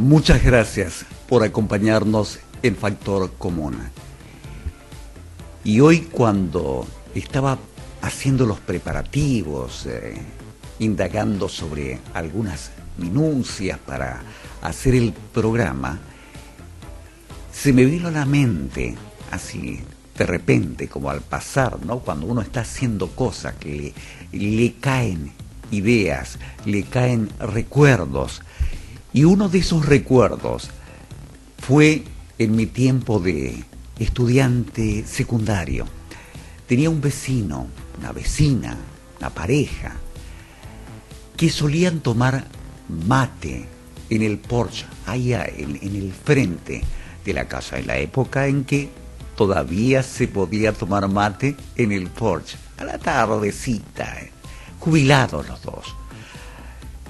Muchas gracias por acompañarnos en Factor Común. Y hoy, cuando estaba haciendo los preparativos, indagando sobre algunas minucias para hacer el programa, se me vino a la mente, así de repente, como al pasar, ¿no? Cuando uno está haciendo cosas que le caen ideas, le caen recuerdos. Y uno de esos recuerdos fue en mi tiempo de estudiante secundario. Tenía un vecino, una vecina, una pareja, que solían tomar mate en el porche, allá en el frente de la casa, en la época en que todavía se podía tomar mate en el porche, a la tardecita, jubilados los dos,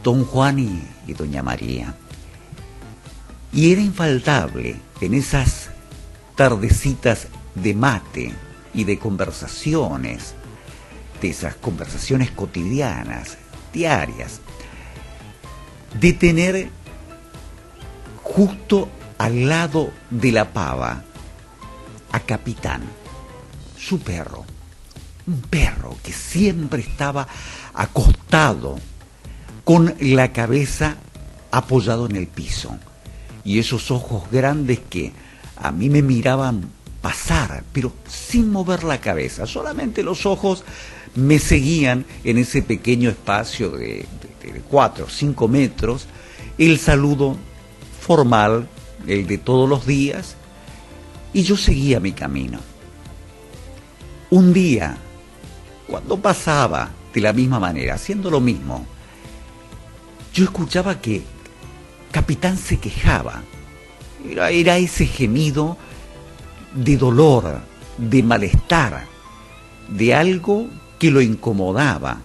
don Juan y doña María. Y era infaltable en esas tardecitas de mate y de conversaciones, de esas conversaciones cotidianas, diarias, de tener justo al lado de la pava a Capitán, su perro, un perro que siempre estaba acostado con la cabeza apoyado en el piso y esos ojos grandes que a mí me miraban pasar, pero sin mover la cabeza, solamente los ojos me seguían en ese pequeño espacio de 4 o 5 metros, el saludo formal, el de todos los días, y yo seguía mi camino. Un día, cuando pasaba de la misma manera, haciendo lo mismo, yo escuchaba que Capitán se quejaba. Era ese gemido de dolor, de malestar, de algo que lo incomodaba.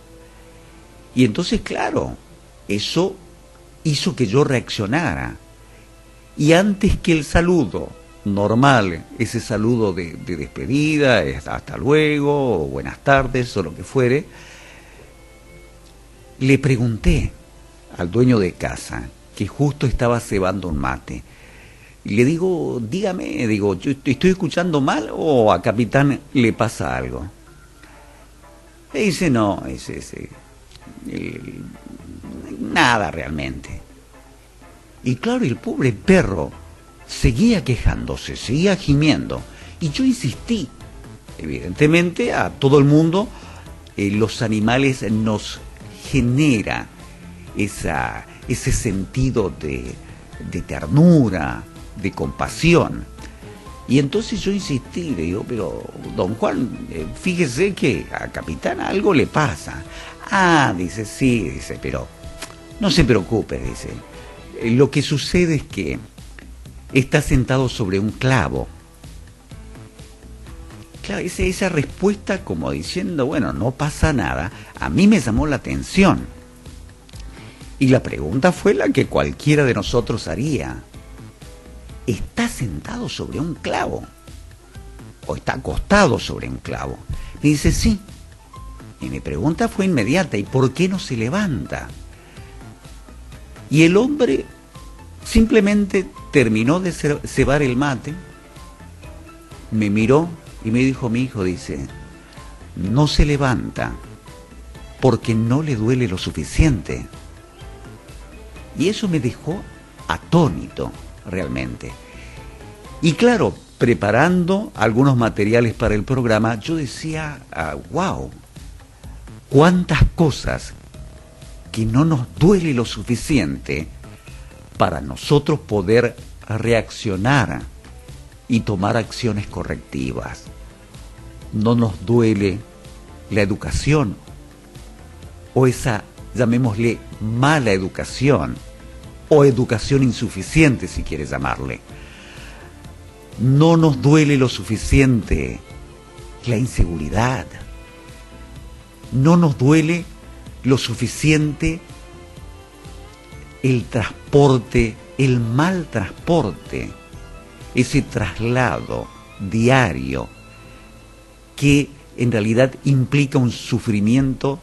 Y entonces, claro, eso hizo que yo reaccionara. Y antes que el saludo normal, ese saludo de despedida, hasta luego, o buenas tardes, o lo que fuere, le pregunté al dueño de casa, que justo estaba cebando un mate, y le digo, dígame, digo, ¿yo estoy escuchando mal o a Capitán le pasa algo? Y dice, no, nada realmente. Y claro, el pobre perro seguía quejándose, seguía gimiendo, y yo insistí. Evidentemente a todo el mundo los animales nos genera ese sentido de ternura, de compasión. Y entonces yo insistí, le digo, pero don Juan, fíjese que a Capitán algo le pasa. Ah, dice, sí, dice, pero no se preocupe, dice. Lo que sucede es que está sentado sobre un clavo. Claro, esa respuesta como diciendo, bueno, no pasa nada, a mí me llamó la atención. Y la pregunta fue la que cualquiera de nosotros haría. ¿Está sentado sobre un clavo? ¿O está acostado sobre un clavo? Me dice, sí. Y mi pregunta fue inmediata, ¿y por qué no se levanta? Y el hombre simplemente terminó de cebar el mate, me miró y me dijo, mi hijo, dice, no se levanta porque no le duele lo suficiente. Y eso me dejó atónito realmente. Y claro, preparando algunos materiales para el programa, yo decía, wow, cuántas cosas que no nos duele lo suficiente para nosotros poder reaccionar y tomar acciones correctivas. No nos duele la educación o esa, llamémosle, mala educación o educación insuficiente, si quieres llamarle. No nos duele lo suficiente la inseguridad. No nos duele lo suficiente el transporte, el mal transporte, ese traslado diario que en realidad implica un sufrimiento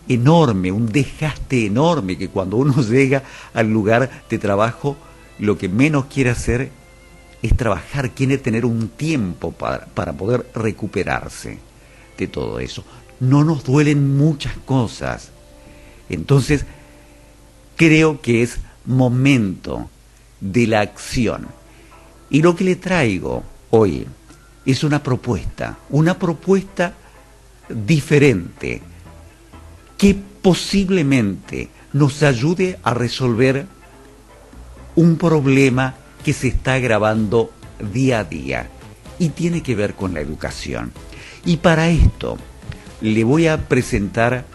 enorme, un desgaste enorme, que cuando uno llega al lugar de trabajo lo que menos quiere hacer es trabajar, quiere tener un tiempo para poder recuperarse de todo eso. No nos duelen muchas cosas. Entonces, creo que es momento de la acción. Y lo que le traigo hoy es una propuesta diferente, que posiblemente nos ayude a resolver un problema que se está agravando día a día y tiene que ver con la educación. Y para esto le voy a presentar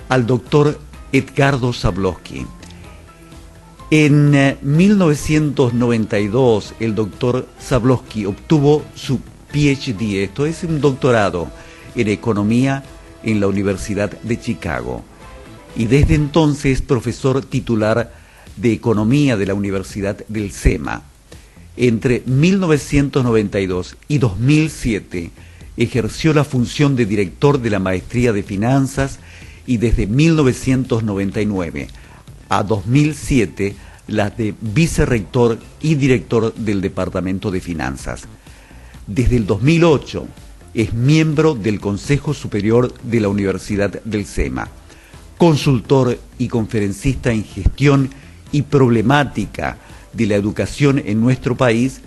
al doctor Edgardo Zablocki. En 1992 el doctor Zablocki obtuvo su PhD, esto es un doctorado en economía en la Universidad de Chicago, y desde entonces es profesor titular de economía de la Universidad del SEMA. Entre 1992 y 2007 ejerció la función de director de la maestría de finanzas y desde 1999 a 2007 las de vicerrector y director del Departamento de Finanzas. Desde el 2008 es miembro del Consejo Superior de la Universidad del SEMA, consultor y conferencista en gestión y problemática de la educación en nuestro país.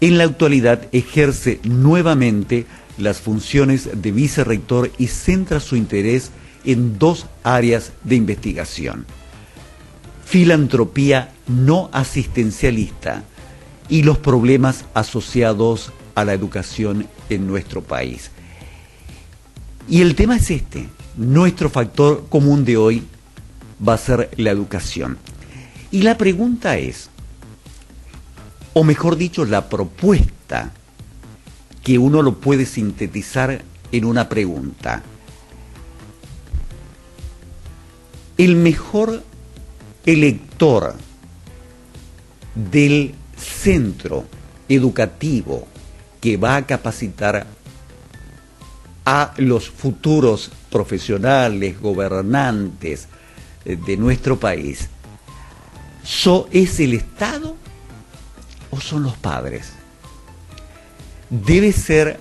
En la actualidad ejerce nuevamente las funciones de vicerrector y centra su interés en dos áreas de investigación: filantropía no asistencialista y los problemas asociados a la educación en nuestro país. Y el tema es este: nuestro factor común de hoy va a ser la educación. Y la pregunta es, o mejor dicho, la propuesta, que uno lo puede sintetizar en una pregunta: el mejor elector del centro educativo que va a capacitar a los futuros profesionales, gobernantes de nuestro país, ¿es el Estado o son los padres? Debe ser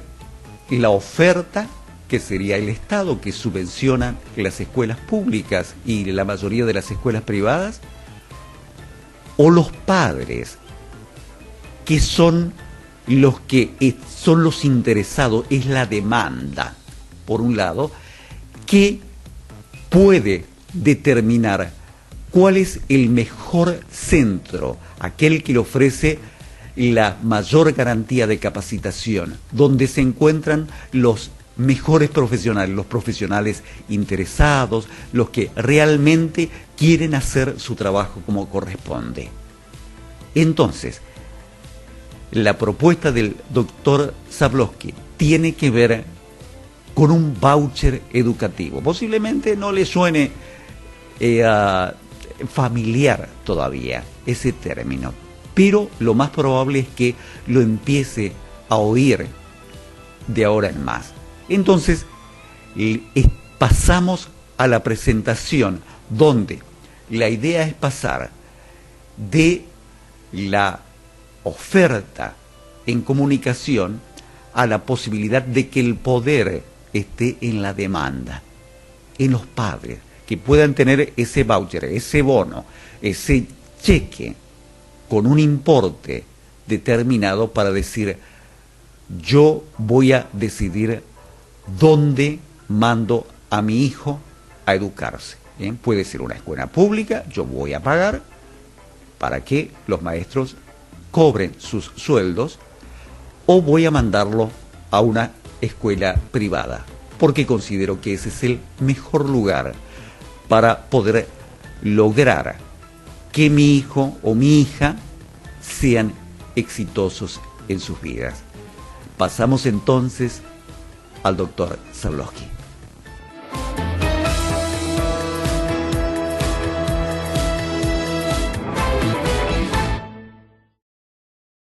la oferta, que sería el Estado, que subvenciona las escuelas públicas y la mayoría de las escuelas privadas, o los padres, que son los interesados, es la demanda, por un lado, que puede determinar cuál es el mejor centro, aquel que le ofrece la mayor garantía de capacitación, donde se encuentran los mejores profesionales, los profesionales interesados, los que realmente quieren hacer su trabajo como corresponde. Entonces, la propuesta del doctor Zablocki tiene que ver con un voucher educativo. Posiblemente no le suene familiar todavía ese término, pero lo más probable es que lo empiece a oír de ahora en más. Entonces, pasamos a la presentación, donde la idea es pasar de la oferta en comunicación a la posibilidad de que el poder esté en la demanda, en los padres, que puedan tener ese voucher, ese bono, ese cheque con un importe determinado para decir: yo voy a decidir dónde mando a mi hijo a educarse. ¿Bien? Puede ser una escuela pública, yo voy a pagar para que los maestros cobren sus sueldos, o voy a mandarlo a una escuela privada, porque considero que ese es el mejor lugar para poder lograr que mi hijo o mi hija sean exitosos en sus vidas. Pasamos entonces al doctor Zablocki.